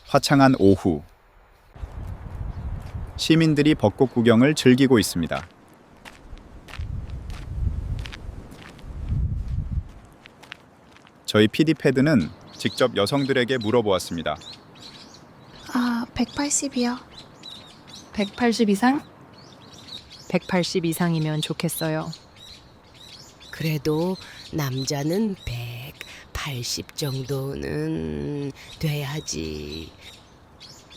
화창한 오후, 시민들이 벚꽃 구경을 즐기고 있습니다. 저희 PD패드는 직접 여성들에게 물어보았습니다. 180이요. 180 이상? 180 이상이면 좋겠어요. 그래도 남자는 180 정도는 돼야지.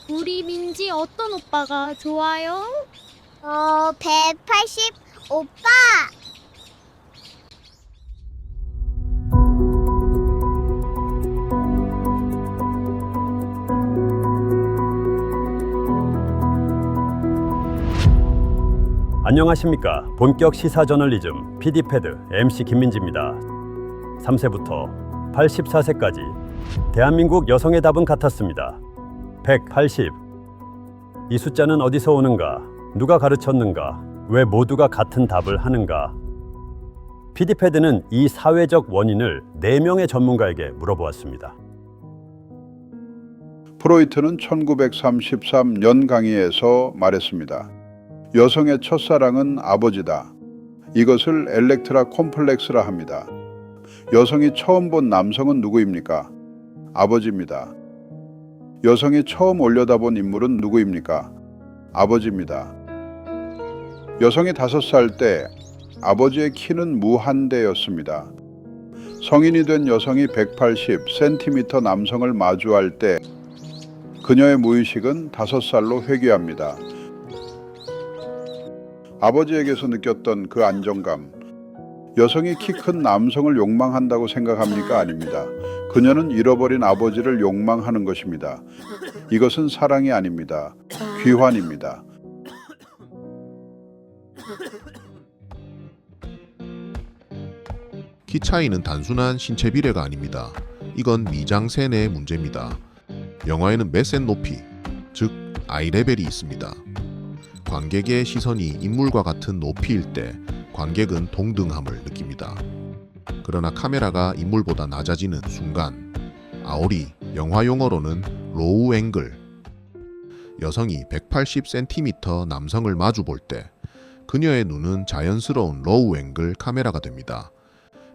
우리 민지 어떤 오빠가 좋아요? 180 오빠. 안녕하십니까. 본격 시사 저널리즘 PD패드 MC 김민지입니다. 3세부터 84세까지 대한민국 여성의 답은 같았습니다. 180. 이 숫자는 어디서 오는가? 누가 가르쳤는가? 왜 모두가 같은 답을 하는가? PD패드는 이 사회적 원인을 4명의 전문가에게 물어보았습니다. 프로이트는 1933년 강의에서 말했습니다. 여성의 첫사랑은 아버지다. 이것을 엘렉트라 콤플렉스라 합니다. 여성이 처음 본 남성은 누구입니까? 아버지입니다. 여성이 처음 올려다본 인물은 누구입니까? 아버지입니다. 여성이 5살 때 아버지의 키는 무한대였습니다. 성인이 된 여성이 180cm 남성을 마주할 때 그녀의 무의식은 5살로 회귀합니다. 아버지에게서 느꼈던 그 안정감, 여성이 키 큰 남성을 욕망한다고 생각합니까? 아닙니다. 그녀는 잃어버린 아버지를 욕망하는 것입니다. 이것은 사랑이 아닙니다. 귀환입니다. 키 차이는 단순한 신체 비례가 아닙니다. 이건 미장센의 문제입니다. 영화에는 메센 높이, 즉 아이 레벨이 있습니다. 관객의 시선이 인물과 같은 높이일 때 관객은 동등함을 느낍니다. 그러나 카메라가 인물보다 낮아지는 순간, 아오리, 영화 용어로는 로우 앵글, 여성이 180cm 남성을 마주 볼 때 그녀의 눈은 자연스러운 로우 앵글 카메라가 됩니다.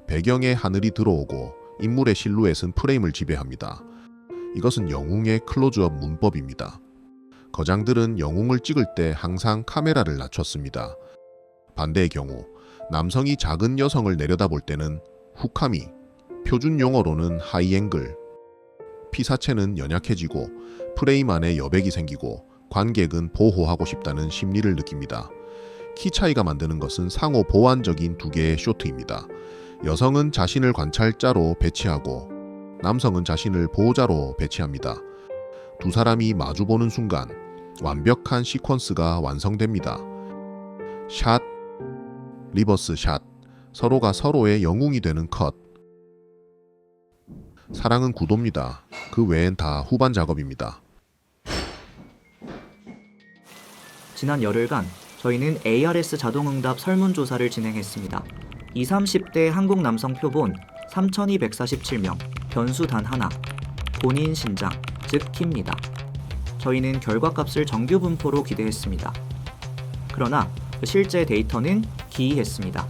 배경에 하늘이 들어오고 인물의 실루엣은 프레임을 지배합니다. 이것은 영웅의 클로즈업 문법입니다. 거장들은 영웅을 찍을 때 항상 카메라를 낮췄습니다. 반대의 경우 남성이 작은 여성을 내려다볼 때는 훅카미, 표준 용어로는 하이앵글, 피사체는 연약해지고 프레임 안에 여백이 생기고 관객은 보호하고 싶다는 심리를 느낍니다. 키 차이가 만드는 것은 상호 보완적인 두 개의 쇼트입니다. 여성은 자신을 관찰자로 배치하고 남성은 자신을 보호자로 배치합니다. 두 사람이 마주보는 순간 완벽한 시퀀스가 완성됩니다. 샷, 리버스 샷, 서로가 서로의 영웅이 되는 컷. 사랑은 구도입니다. 그 외엔 다 후반 작업입니다. 지난 열흘간 저희는 ARS 자동응답 설문조사를 진행했습니다. 20, 30대 한국 남성 표본 3,247명, 변수 단 하나, 본인 신장, 즉 키입니다. 저희는 결과값을 정규 분포로 기대했습니다. 그러나 실제 데이터는 기이했습니다.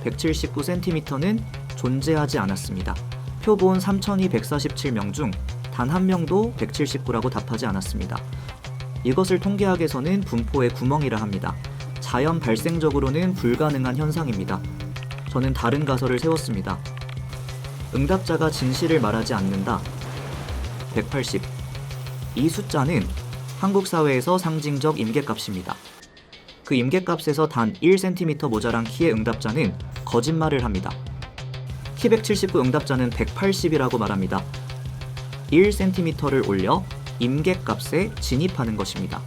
179cm는 존재하지 않았습니다. 표본 3,247명 중 단 한 명도 179라고 답하지 않았습니다. 이것을 통계학에서는 분포의 구멍이라 합니다. 자연 발생적으로는 불가능한 현상입니다. 저는 다른 가설을 세웠습니다. 응답자가 진실을 말하지 않는다. 180. 이 숫자는 한국 사회에서 상징적 임계값입니다. 그 임계값에서 단 1cm 모자란 키의 응답자는 거짓말을 합니다. 키 179 응답자는 180이라고 말합니다. 1cm를 올려 임계값에 진입하는 것입니다.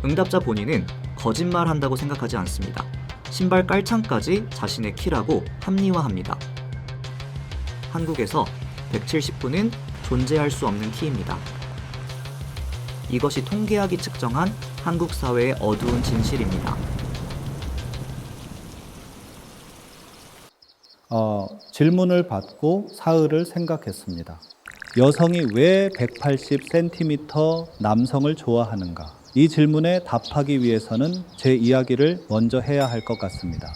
응답자 본인은 거짓말한다고 생각하지 않습니다. 신발 깔창까지 자신의 키라고 합리화합니다. 한국에서 179는 존재할 수 없는 키입니다. 이것이 통계학이 측정한 한국 사회의 어두운 진실입니다. 질문을 받고 사흘을 생각했습니다. 여성이 왜 180cm 남성을 좋아하는가? 이 질문에 답하기 위해서는 제 이야기를 먼저 해야 할 것 같습니다.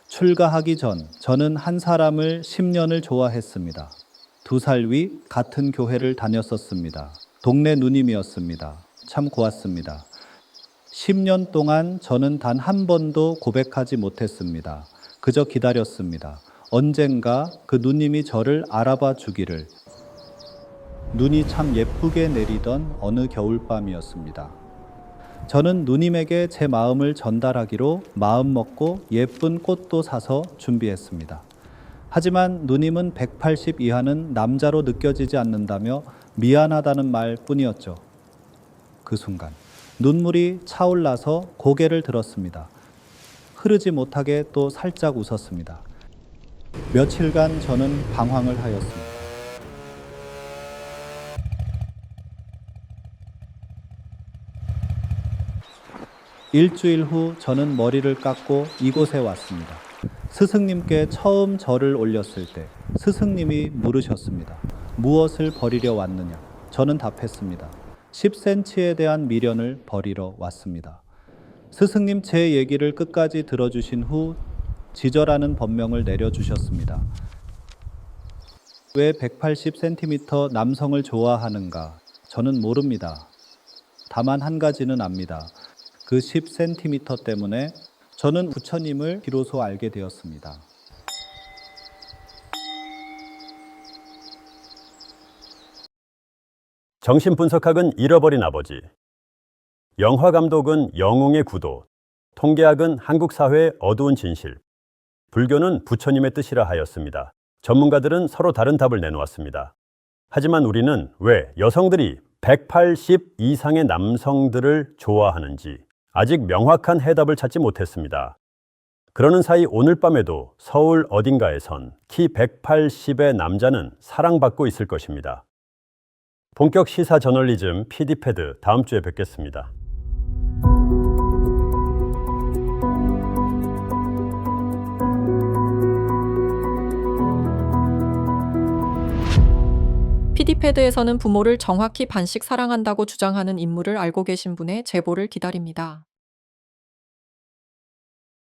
출가하기 전 저는 한 사람을 10년을 좋아했습니다. 2살 위 같은 교회를 다녔었습니다. 동네 누님이었습니다. 참 고왔습니다. 10년 동안 저는 단 한 번도 고백하지 못했습니다. 그저 기다렸습니다. 언젠가 그 누님이 저를 알아봐 주기를. 눈이 참 예쁘게 내리던 어느 겨울밤이었습니다. 저는 누님에게 제 마음을 전달하기로 마음먹고 예쁜 꽃도 사서 준비했습니다. 하지만 누님은 180 이하는 남자로 느껴지지 않는다며 미안하다는 말 뿐이었죠. 그 순간 눈물이 차올라서 고개를 들었습니다. 흐르지 못하게 또 살짝 웃었습니다. 며칠간 저는 방황을 하였습니다. 일주일 후 저는 머리를 깎고 이곳에 왔습니다. 스승님께 처음 절을 올렸을 때 스승님이 물으셨습니다. 무엇을 버리려 왔느냐? 저는 답했습니다. 10cm에 대한 미련을 버리러 왔습니다. 스승님 제 얘기를 끝까지 들어주신 후 지절하는 법명을 내려주셨습니다. 왜 180cm 남성을 좋아하는가? 저는 모릅니다. 다만 한 가지는 압니다. 그 10cm 때문에 저는 부처님을 비로소 알게 되었습니다. 정신분석학은 잃어버린 아버지, 영화감독은 영웅의 구도, 통계학은 한국 사회의 어두운 진실, 불교는 부처님의 뜻이라 하였습니다. 전문가들은 서로 다른 답을 내놓았습니다. 하지만 우리는 왜 여성들이 180 이상의 남성들을 좋아하는지 아직 명확한 해답을 찾지 못했습니다. 그러는 사이 오늘 밤에도 서울 어딘가에선 키 180의 남자는 사랑받고 있을 것입니다. 본격 시사 저널리즘 PD패드 다음 주에 뵙겠습니다. PD패드에서는 부모를 정확히 반씩 사랑한다고 주장하는 인물을 알고 계신 분의 제보를 기다립니다.